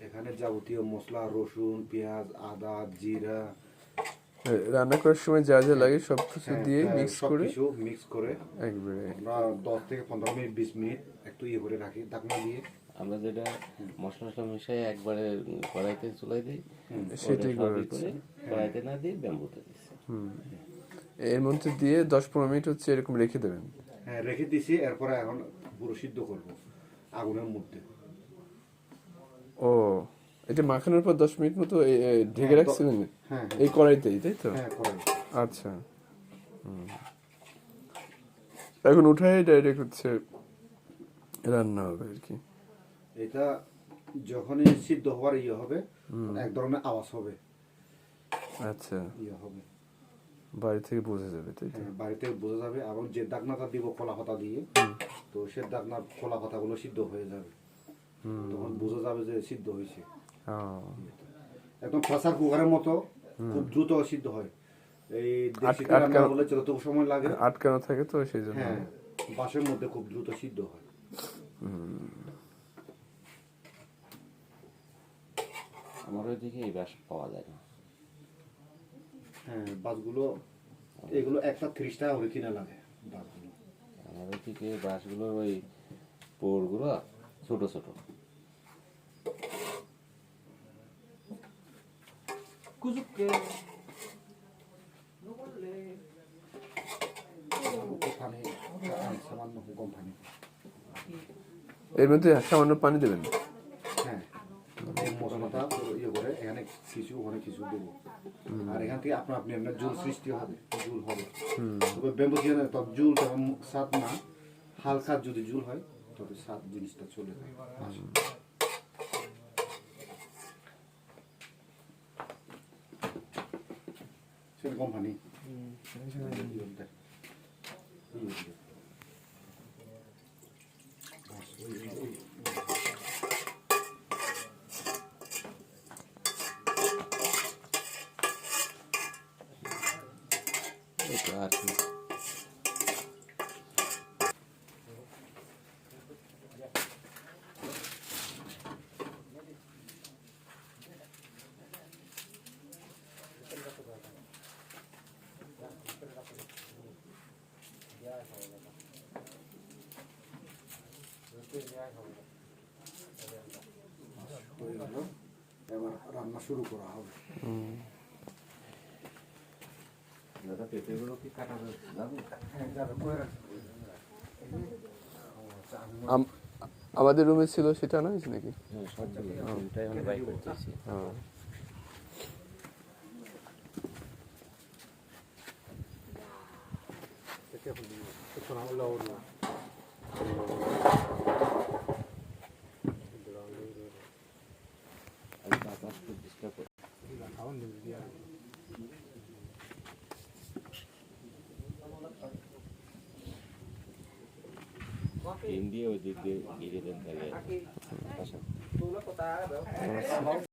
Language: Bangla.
এখানে যাবতীয় মশলা, রসুন, পেঁয়াজ, আদা, জিরা, রান্না করার সময় যা যা লাগে সবকিছু দিয়ে মিক্স করে একবারে আমরা 10 থেকে 15 মিনিট 20 মিনিট একটু ইয়ে করে রাখি ঢাকনা দিয়ে। আমরা যেটা মশলা মিশাই একবারে কড়াইতে চুলাই দিই, সেটাই করে কড়াইতে না দিয়ে ব্যাম্বুতে দিচ্ছি। এর মধ্যে দিয়ে 10-15 মিনিট হচ্ছে এরকম রেখে দেবেন। হ্যাঁ, রেখে দিছি। এরপরে এখন পুরো সিদ্ধ করব আগুনের মধ্যে। ও, এটা মাখানোর পর 10 মিনিট মতো ঢেকে রাখছিলেন এই কড়াইতেই, তাই তো? হ্যাঁ, কড়াই। আচ্ছা, এখন উঠাই ডাইরেক্ট হচ্ছে রান্না হবে আর কি। এটা যখনই সিদ্ধ হওয়ার ইয়ে হবে এক ধরনের আওয়াজ হবে। আচ্ছা, ইয়ে হবে, বাড়ি থেকে বোঝা যাবে, তাই তো? বাড়ি থেকে বোঝা যাবে। এবং যে দাগনাটা দিব কলা পাতা দিয়ে, তো সে দাগনার কলা পাতাগুলো সিদ্ধ হয়ে যাবে, তখন বোঝা যাবে যে সিদ্ধ হয়েছে। একদম প্রেসার কুকারের মতো খুব দ্রুত সিদ্ধ হয়। এই দেশি রান্না হলে যতটুকু সময় লাগে আটকানো থাকে তো সেই জন্য। হ্যাঁ, বাঁশের মধ্যে খুব দ্রুত সিদ্ধ হয়। আমার ওইদিকে এই বাঁশ পাওয়া যায় না। হ্যাঁ, বাঁশগুলো এগুলো একটা 30 টাকা করে কিনা লাগে বাঁশগুলো। আমার ওইদিকে বাঁশগুলোর ওই পোড়গুলো ছোট ছোট। এর মধ্যে সামান্য পানি দেবেন। হ্যাঁ, এই মশলাটা ইয়ে করে এখানে কিছু ওখানে কিছু দেবো। আর এখান থেকে আপনি আপনার জল সৃষ্টি হবে, জল হবে। তবে ব্যাম্বু চিকেনে তো জল তেমন স্বাদ না, হালকা যদি জল হয় তবে স্বাদ জিনিসটা চলে যায়। সেরকম পানি আর কি এবার রান্না শুরু করা হবে। দাদা পেঁপেগুলো কি কাটা যাবে? আমাদের রুমে ছিল সেটা না নাকি? হ্যাঁ, সবটাই আমি বাই করতেছি। India ওই দিক দিয়ে গিয়ে দেন তাহলে